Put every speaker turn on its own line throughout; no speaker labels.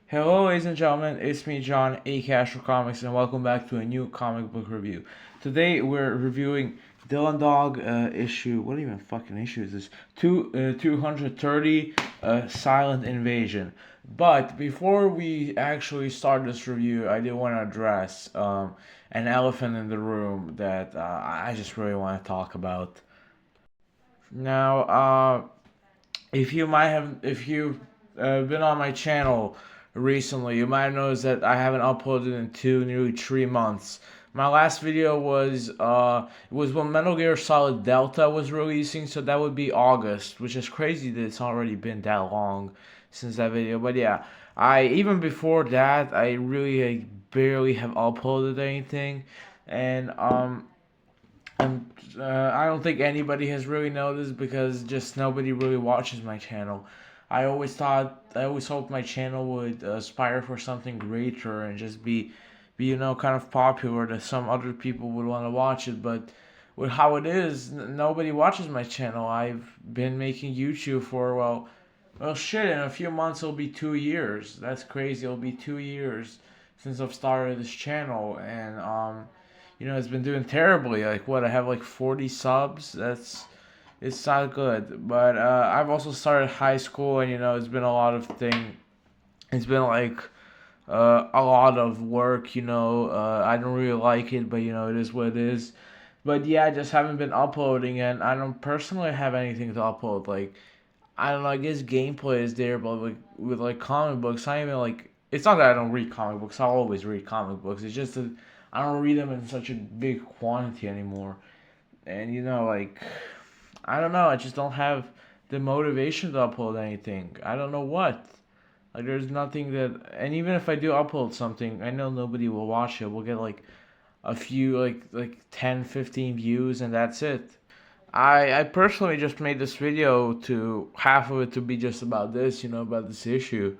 Hello, ladies and gentlemen, it's me, John, aka Astro Comics, and welcome back to a new comic book review. Today we're reviewing Dylan Dog issue. What even fucking issue is this? 230 Silent Invasion. But before we actually start this review, I do want to address an elephant in the room that I just really want to talk about. Now, if you've been on my channel recently, you might have noticed that I haven't uploaded in nearly 3 months. My last video was when Metal Gear Solid Delta was releasing, so that would be August, which is crazy that it's already been that long since that video. But yeah, I even before that, I really barely have uploaded anything, and I don't think anybody has really noticed because just nobody really watches my channel. I always hoped my channel would aspire for something greater and just be kind of popular that some other people would want to watch it. But with how it is, nobody watches my channel. I've been making YouTube for well, shit. In a few months, it'll be 2 years. That's crazy. It'll be 2 years since I've started this channel, and it's been doing terribly. Like what? I have like 40 subs. It's not good. But I've also started high school, and it's been a lot of thing. It's been like a lot of work. I don't really like it, but it is what it is. But yeah, I just haven't been uploading, and I don't personally have anything to upload. Like I don't know. I guess gameplay is there, but like with like comic books, I even like. It's not that I don't read comic books. I'll always read comic books. It's just that I don't read them in such a big quantity anymore. And like I don't know. I just don't have the motivation to upload anything. I don't know what. Like there's nothing that. And even if I do upload something, I know nobody will watch it. We'll get like a few like 10, 15 views, and that's it. I personally just made this video to half of it to be just about this, about this issue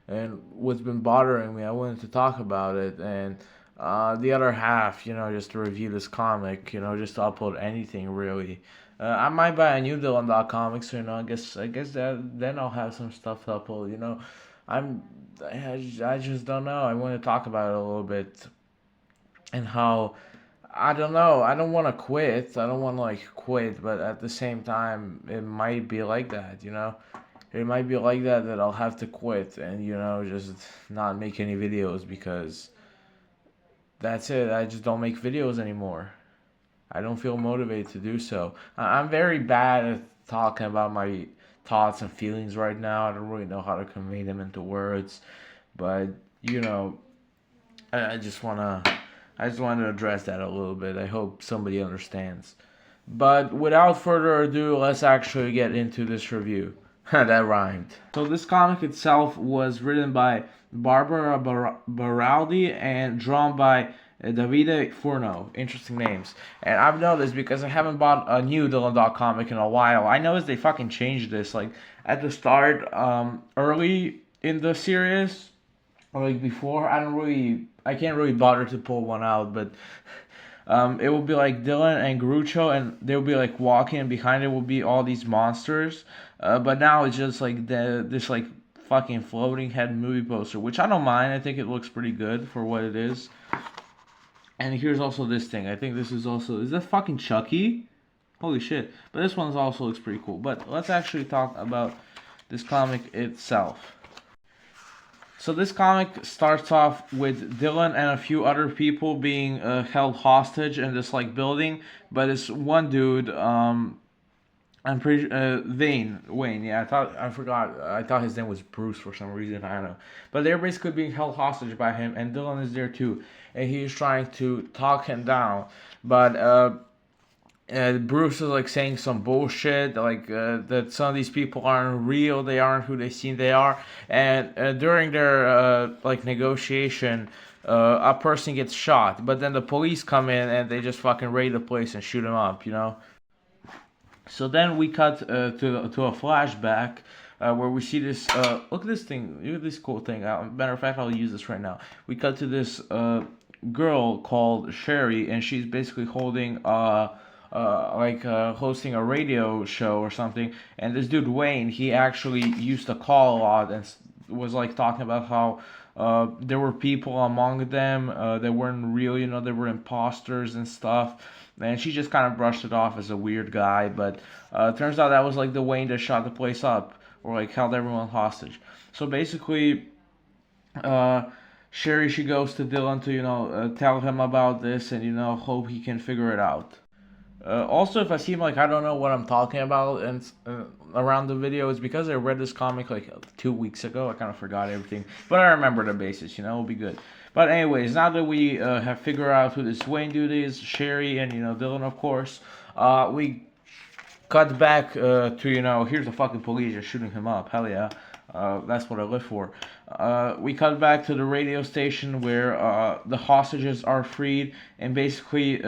and what's been bothering me. I wanted to talk about it, and the other half, just to review this comic, just to upload anything really. I might buy a new Dylan.comics, so I guess that then I'll have some stuff to upload. I'm I just don't know. I want to talk about it a little bit and how I don't know. I don't want to quit. I don't want to like quit, but at the same time, it might be like that. It might be like that I'll have to quit and just not make any videos because that's it. I just don't make videos anymore. I don't feel motivated to do so. I'm very bad at talking about my thoughts and feelings right now. I don't really know how to convey them into words, but you know, I just wanted to address that a little bit. I hope somebody understands. But without further ado, let's actually get into this review. That rhymed. So this comic itself was written by Barbara Baraldi and drawn by Davide Furno. Interesting names. And I've noticed because I haven't bought a new Dylan Dog comic in a while. I noticed they fucking changed this. Like at the start, early in the series, or like before, I can't really bother to pull one out, but it will be like Dylan and Groucho, and they'll be like walking, and behind it will be all these monsters. But now it's just like this like fucking floating head movie poster, which I don't mind. I think it looks pretty good for what it is. And here's also this thing. I think this is that fucking Chucky? Holy shit! But this one also looks pretty cool. But let's actually talk about this comic itself. So this comic starts off with Dylan and a few other people being held hostage in this like building, but this one dude, I'm pretty Wayne. Yeah, I forgot. I thought his name was Bruce for some reason. I don't know, but they're basically being held hostage by him, and Dylan is there too, and he's trying to talk him down, but Bruce is like saying some bullshit, like that some of these people aren't real, they aren't who they seem they are, and during their like negotiation, a person gets shot, but then the police come in and they just fucking raid the place and shoot him up. So then we cut to a flashback. Where we see this, look at this thing, look at this cool thing. Matter of fact, I'll use this right now. We cut to this girl called Sherry, and she's basically holding hosting a radio show or something. And this dude Wayne, he actually used to call a lot and was like talking about how there were people among them that weren't real, they were imposters and stuff. And she just kind of brushed it off as a weird guy, but turns out that was like the Wayne that shot the place up or like held everyone hostage. So basically, uh, Sherry, she goes to Dylan to tell him about this and hope he can figure it out. Also, if I seem like I don't know what I'm talking about and around the video, it's because I read this comic like 2 weeks ago. I kind of forgot everything, but I remember the basics. It'll be good. But anyways, now that we have figured out who this Wayne dude is, Sherry and Dylan, of course, we cut back to here's the fucking police just shooting him up. Hell yeah. That's what I live for. We cut back to the radio station where the hostages are freed, and basically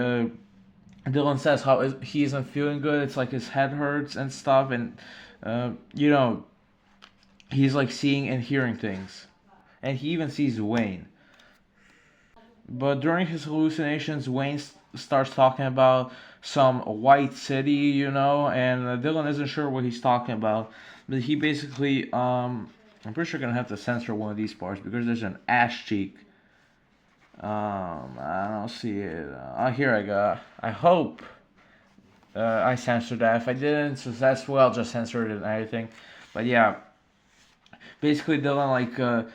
Dylan says how he isn't feeling good. It's like his head hurts and stuff, and he's like seeing and hearing things, and he even sees Wayne. But during his hallucinations, Wayne starts talking about some white city, and Dylan isn't sure what he's talking about. But he basically, I'm pretty sure gonna have to censor one of these parts because there's an ass cheek. I don't see it. Here I go. I hope I censored that. If I didn't successfully, I'll just censor it and everything. But yeah, basically Dylan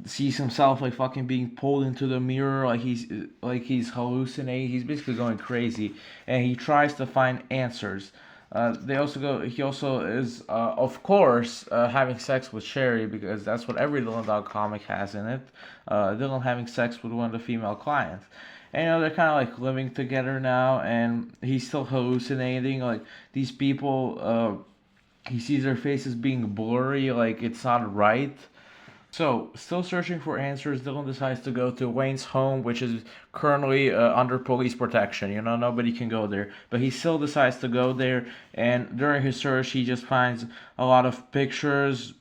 sees himself like fucking being pulled into the mirror, like he's hallucinating. He's basically going crazy, and he tries to find answers. He also is, of course, having sex with Sherry because that's what every Dylan Dog comic has in it. Dylan having sex with one of the female clients. And they're kind of like living together now, and he's still hallucinating. Like these people, he sees their faces being blurry, like it's not right. So, still searching for answers, Dylan decides to go to Wayne's home, which is currently under police protection. Nobody can go there. But he still decides to go there, and during his search, he just finds a lot of pictures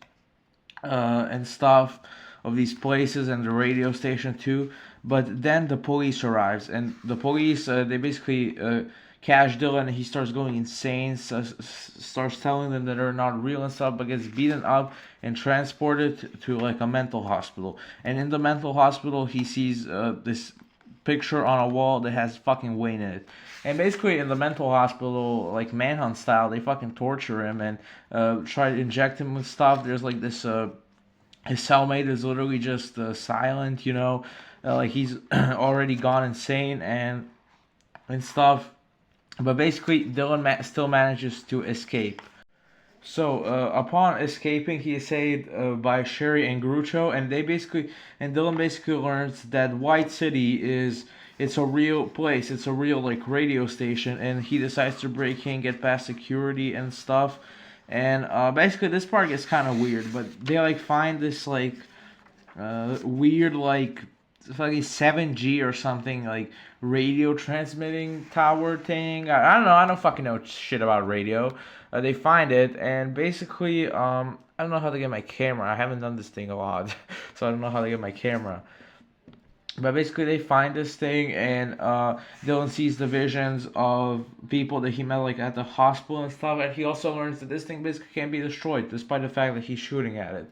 and stuff of these places and the radio station too. But then the police arrives, and the police, they basically Cash Dylan, he starts going insane, starts telling them that they're not real and stuff, but gets beaten up and transported to like a mental hospital. And in the mental hospital, he sees this picture on a wall that has fucking Wayne in it. And basically, in the mental hospital, like Manhunt style, they fucking torture him and try to inject him with stuff. There's like this. His cellmate is literally just silent, like he's already gone insane and stuff. But basically, Dylan still manages to escape. So, upon escaping, he is saved by Sherry and Groucho, and Dylan basically learns that White City it's a real place, it's a real like radio station, and he decides to break in, get past security and stuff. And basically, this part gets kind of weird, but they like find this like weird like it's like a 7G or something, like radio transmitting tower thing. I don't know. I don't fucking know shit about radio. They find it, and basically, I don't know how to get my camera. I haven't done this thing a lot, so I don't know how to get my camera. But basically, they find this thing, and Dylan sees the visions of people that he met like at the hospital and stuff, and he also learns that this thing basically can't be destroyed, despite the fact that he's shooting at it.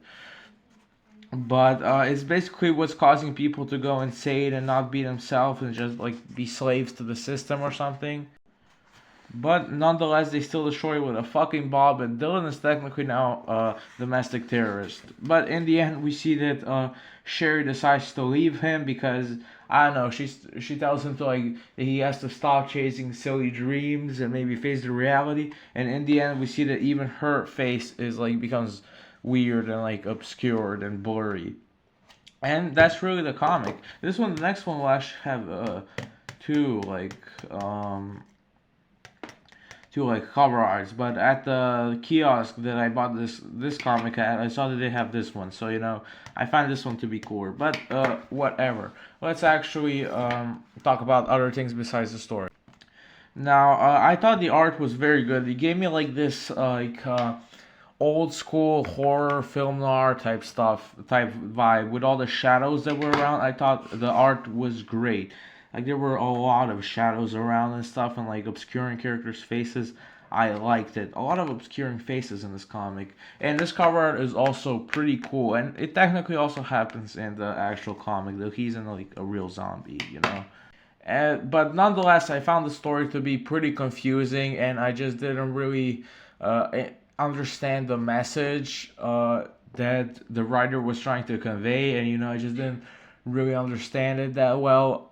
But it's basically what's causing people to go insane and not be themselves and just like be slaves to the system or something. But nonetheless, they still destroy it with a fucking bomb, and Dylan is technically now a domestic terrorist. But in the end, we see that Sherry decides to leave him because I don't know. She tells him to like he has to stop chasing silly dreams and maybe face the reality. And in the end, we see that even her face is like becomes weird and like obscured and blurry. And that's really the comic. The next one will actually have two like um two like cover arts, but at the kiosk that I bought this comic at, I saw that they have this one, so I find this one to be cooler. But whatever. Let's actually talk about other things besides the story. Now, I thought the art was very good. It gave me like this old school horror film noir type vibe with all the shadows that were around. I thought the art was great. Like there were a lot of shadows around and stuff and like obscuring characters' faces. I liked it. A lot of obscuring faces in this comic, and this cover art is also pretty cool. And it technically also happens in the actual comic, though he's in like a real zombie, you know. But nonetheless, I found the story to be pretty confusing, and I just didn't really understand the message that the writer was trying to convey, and I just didn't really understand it that well.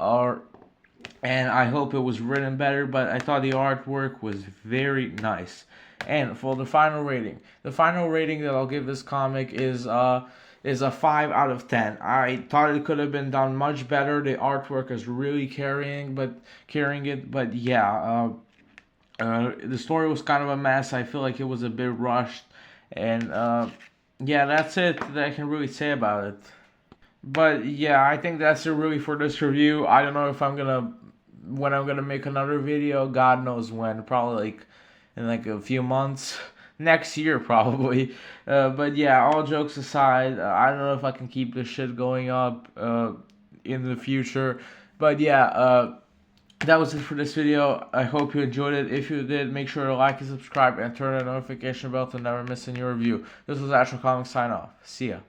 And I hope it was written better, but I thought the artwork was very nice. And for the final rating that I'll give this comic is a 5 out of 10. I thought it could have been done much better. The artwork is really carrying it, but yeah, the story was kind of a mess. I feel like it was a bit rushed, and yeah, that's it that I can really say about it. But yeah, I think that's it really for this review. I don't know if when I'm gonna make another video. God knows when. Probably like in like a few months. Next year probably. But yeah, all jokes aside, I don't know if I can keep this shit going up in the future. But yeah, that was it for this video. I hope you enjoyed it. If you did, make sure to like and subscribe and turn on the notification bell to never miss a new review. This was Astral Comics sign off. See ya.